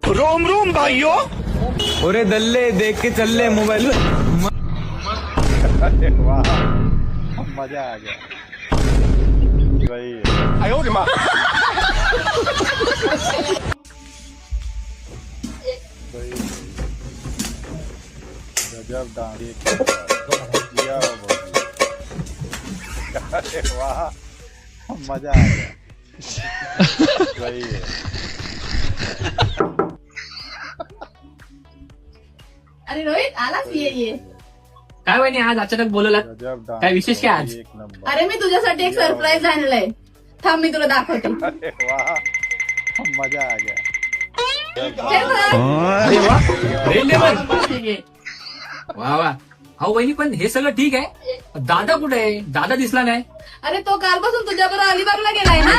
Rome Rome भाइयों। अरे दल्ले देख के चल ले मोबाइल में। अरे वाह, मजा आ गया। वही है। आयो रे माँ। वही है। गजब डांस किया होगा। अरे वाह, मजा आ गया। वही है। अरे रोहित आलाच ये काय वहिनी आज अचानक बोलवलं? गजब डांस काय विशेष काय आज? एक नंबर। अरे मी तुझ्यासाठी एक सरप्राईज आणलंय, थांब मी तुला दाखवते. अरे वाह, मजा आ गया। हे बघ. अरे वा, ग्रेट लेवल. वा वा. अहो वहिनी पण हे सगळं ठीक आहे, दादा कुठे आहे? दादा दिसला नाही. अरे तो कालपासून तुझ्याबरोबर अलिबागला गेलाय ना.